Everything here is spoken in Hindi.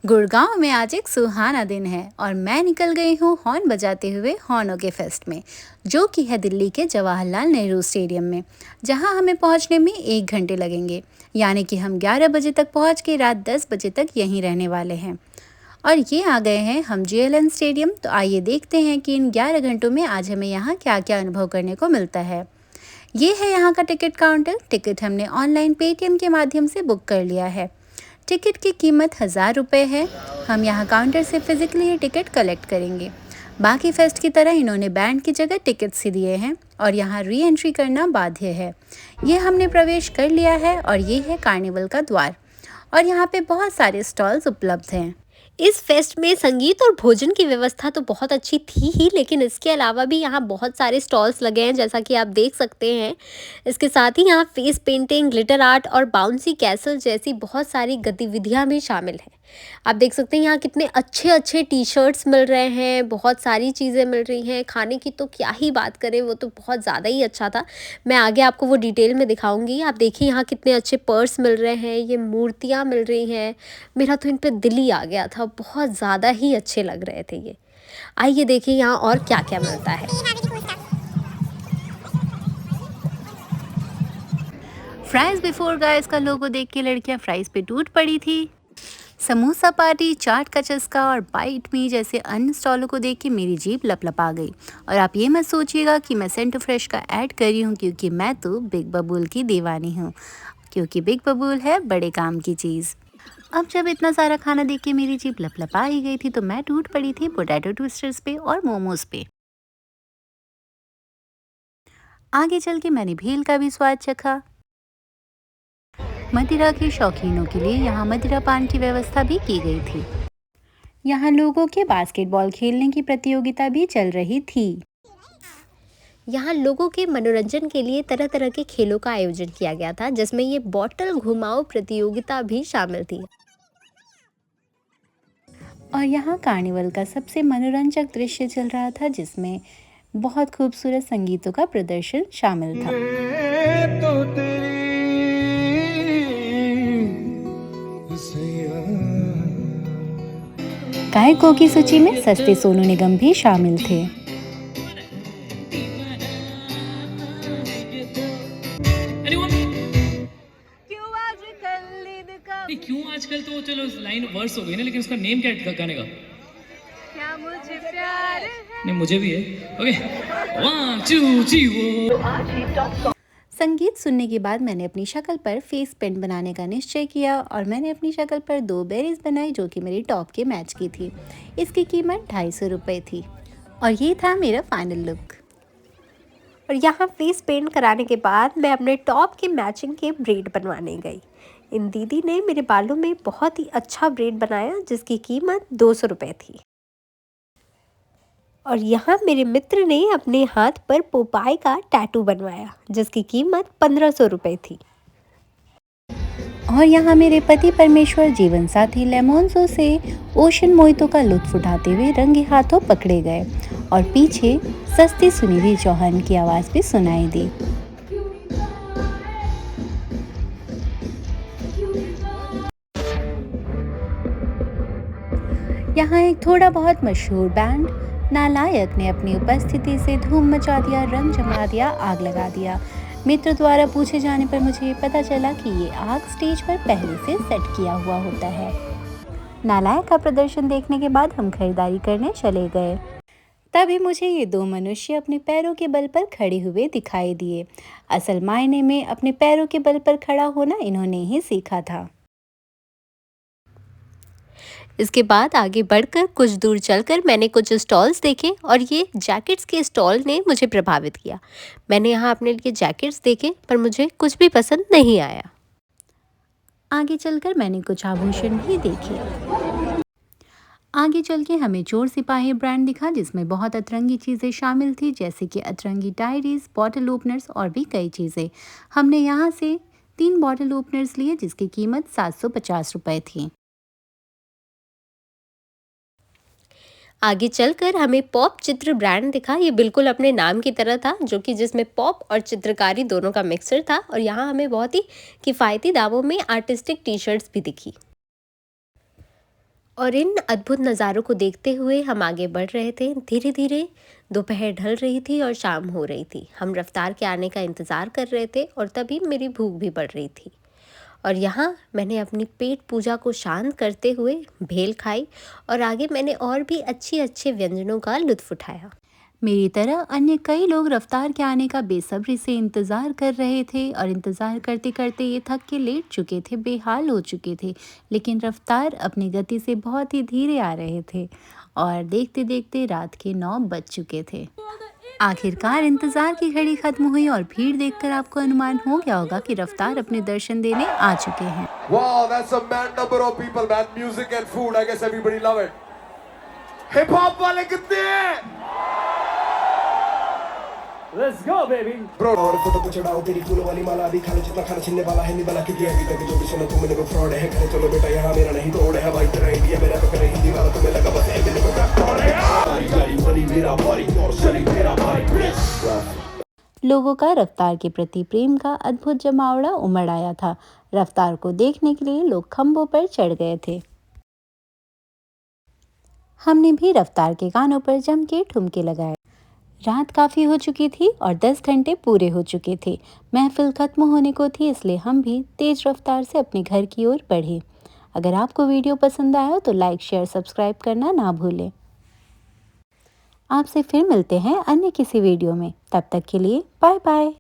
गुड़गांव में आज एक सुहाना दिन है और मैं निकल गई हूँ हॉर्न बजाते हुए हॉर्नों के फेस्ट में, जो कि है दिल्ली के जवाहरलाल नेहरू स्टेडियम में, जहाँ हमें पहुँचने में 1 घंटे लगेंगे। यानी कि हम 11 बजे तक पहुँच के रात 10 बजे तक यहीं रहने वाले हैं। और ये आ गए हैं हम JLN स्टेडियम। तो आइए देखते हैं कि इन 11 घंटों में आज हमें यहाँ क्या क्या अनुभव करने को मिलता है। ये है यहाँ का टिकट काउंटर। टिकट हमने ऑनलाइन पेटीएम के माध्यम से बुक कर लिया है। टिकट की कीमत 1000 रुपये है। हम यहाँ काउंटर से फिजिकली ही टिकट कलेक्ट करेंगे। बाकी फेस्ट की तरह इन्होंने बैंड की जगह टिकट्स ही दिए हैं और यहाँ री एंट्री करना बाध्य है। ये हमने प्रवेश कर लिया है और ये है कार्निवल का द्वार। और यहाँ पे बहुत सारे स्टॉल्स उपलब्ध हैं। इस फेस्ट में संगीत और भोजन की व्यवस्था तो बहुत अच्छी थी ही, लेकिन इसके अलावा भी यहाँ बहुत सारे स्टॉल्स लगे हैं, जैसा कि आप देख सकते हैं। इसके साथ ही यहाँ फेस पेंटिंग, ग्लिटर आर्ट और बाउंसी कैसल जैसी बहुत सारी गतिविधियाँ भी शामिल हैं। आप देख सकते हैं यहाँ कितने अच्छे अच्छे टी शर्ट्स मिल रहे हैं, बहुत सारी चीज़ें मिल रही हैं। खाने की तो क्या ही बात करें, वो तो बहुत ज़्यादा ही अच्छा था। मैं आगे आपको वो डिटेल में दिखाऊंगी। आप देखिए यहाँ कितने अच्छे पर्स मिल रहे हैं, ये मूर्तियाँ मिल रही हैं। मेरा तो इन पे दिल ही आ गया था, बहुत ज़्यादा ही अच्छे लग रहे थे ये। आइए देखिए यहाँ और क्या क्या मिलता है। फ्राइज बिफोर गाइस का लोगो देख के लड़कियां फ्राइज पे टूट पड़ी थी। समोसा पार्टी, चाट का चस्का और बाइट मी जैसे अन्य स्टॉलों को देख के मेरी जीभ लपलपा गई। और आप ये मत सोचिएगा कि मैं सेंटो फ्रेश का ऐड कर रही हूँ, क्योंकि मैं तो बिग बबूल की दीवानी हूँ, क्योंकि बिग बबूल है बड़े काम की चीज़। अब जब इतना सारा खाना देख के मेरी जीभ लपलपा ही गई थी, तो मैं टूट पड़ी थी पोटैटो ट्विस्टर्स पे और मोमोज पे। आगे चल के मैंने भेल का भी स्वाद चखा। मदिरा के शौकीनों के लिए यहाँ मदिरा पान की व्यवस्था भी की गई थी। यहाँ लोगों के बास्केटबॉल खेलने की प्रतियोगिता भी चल रही थी। यहाँ लोगों के मनोरंजन के लिए तरह तरह के खेलों का आयोजन किया गया था, जिसमें ये बॉटल घुमाओ प्रतियोगिता भी शामिल थी। और यहाँ कार्निवल का सबसे मनोरंजक दृश्य चल रहा था, जिसमें बहुत खूबसूरत संगीतों का प्रदर्शन शामिल था। तो तेरी गायकों की सूची में सस्ते सोनू निगम भी शामिल थे। क्यों आजकल तो चलो लाइन वर्स हो गई ना, लेकिन उसका नेम क्या है गाने का? क्या मुझे प्यार है? नहीं, मुझे भी है। ओके, 1 2 3 संगीत सुनने के बाद मैंने अपनी शक्ल पर फेस पेंट बनाने का निश्चय किया और मैंने अपनी शक्ल पर 2 बेरीज बनाई, जो कि मेरी टॉप के मैच की थी। इसकी कीमत 250 रुपये थी और ये था मेरा फाइनल लुक। और यहाँ फेस पेंट कराने के बाद मैं अपने टॉप के मैचिंग के ब्रेड बनवाने गई। इन दीदी ने मेरे बालों में बहुत ही अच्छा ब्रेड बनाया, जिसकी कीमत 200 रुपये थी। और यहाँ मेरे मित्र ने अपने हाथ पर पोपाई का टैटू बनवाया, जिसकी कीमत 1500 रुपये थी। और यहाँ मेरे पति परमेश्वर जीवन साथी लेमोन्सो से ओशन मोहितो का लुत्फ उठाते हुए रंगे हाथों पकड़े गए और पीछे सस्ती सुनिधि चौहान की आवाज़ भी सुनाई दी। यहाँ एक थोड़ा बहुत मशहूर बैंड नालायक ने अपनी उपस्थिति से धूम मचा दिया, रंग जमा दिया, आग लगा दिया। मित्र द्वारा पूछे जाने पर मुझे पता चला कि ये आग स्टेज पर पहले से सेट किया हुआ होता है। नालायक का प्रदर्शन देखने के बाद हम खरीदारी करने चले गए। तभी मुझे ये 2 मनुष्य अपने पैरों के बल पर खड़े हुए दिखाई दिए। असल मायने में अपने पैरों के बल पर खड़ा होना इन्होंने ही सीखा था। इसके बाद आगे बढ़कर कुछ दूर चलकर मैंने कुछ स्टॉल्स देखे और ये जैकेट्स के स्टॉल ने मुझे प्रभावित किया। मैंने यहाँ अपने लिए जैकेट्स देखे, पर मुझे कुछ भी पसंद नहीं आया। आगे चलकर मैंने कुछ आभूषण भी देखे। आगे चल के हमें चोर सिपाही ब्रांड दिखा, जिसमें बहुत अतरंगी चीज़ें शामिल थी, जैसे कि अतरंगी डायरीज, बॉटल ओपनर्स और भी कई चीज़ें। हमने यहाँ से 3 बॉटल ओपनर्स लिए, जिसकी कीमत 750 रुपये थी। आगे चलकर हमें पॉप चित्र ब्रांड दिखा। ये बिल्कुल अपने नाम की तरह था, जो कि जिसमें पॉप और चित्रकारी दोनों का मिक्सर था। और यहाँ हमें बहुत ही किफ़ायती दामों में आर्टिस्टिक टी शर्ट्स भी दिखी। और इन अद्भुत नज़ारों को देखते हुए हम आगे बढ़ रहे थे। धीरे धीरे दोपहर ढल रही थी और शाम हो रही थी। हम रफ्तार के आने का इंतज़ार कर रहे थे और तभी मेरी भूख भी बढ़ रही थी। और यहाँ मैंने अपनी पेट पूजा को शांत करते हुए भेल खाई और आगे मैंने और भी अच्छे व्यंजनों का लुत्फ़ उठाया। मेरी तरह अन्य कई लोग रफ्तार के आने का बेसब्री से इंतज़ार कर रहे थे और इंतज़ार करते करते ये थक के लेट चुके थे, बेहाल हो चुके थे। लेकिन रफ्तार अपनी गति से बहुत ही धीरे आ रहे थे और देखते देखते रात के 9 बज चुके थे। आखिरकार इंतज़ार की घड़ी खत्म हुई और भीड़ देखकर आपको अनुमान हो गया होगा कि रफ्तार अपने दर्शन देने आ चुके हैं। Wow, that's a mad number of people, man. Music and food, I guess everybody love it. Hip hop वाले कितने हैं? Let's go, baby. Bro, और फोटो को चढ़ाओ तेरी फूलों वाली माला भी खाने जितना खाना छीनने वाला है नहीं वाला क्योंकि अभी तक जो भी सुना तुमने वो फ्रॉड है। घरे चलो बेटा यहाँ मेरा नहीं तोड़ है भाई तेरा इंडिया मेरा तो करे हिंदी वाला तुम्हें लगा बस मेरे को रैप तोड़ है। सारी गाड़ी बड़ी मेरा भारी और शरीर मेरा भारी। लोगों का रफ्तार के प्रति प्रेम का अद्भुत जमावड़ा उमड़ आया था। रफ्तार को देखने के लिए लोग खंभों पर चढ़ गए थे। हमने भी रफ्तार के गानों पर जम के ठुमके लगाए। रात काफ़ी हो चुकी थी और 10 घंटे पूरे हो चुके थे। महफिल ख़त्म होने को थी, इसलिए हम भी तेज़ रफ्तार से अपने घर की ओर बढ़े। अगर आपको वीडियो पसंद आया तो लाइक, शेयर, सब्सक्राइब करना ना भूलें। आपसे फिर मिलते हैं अन्य किसी वीडियो में। तब तक के लिए बाय बाय।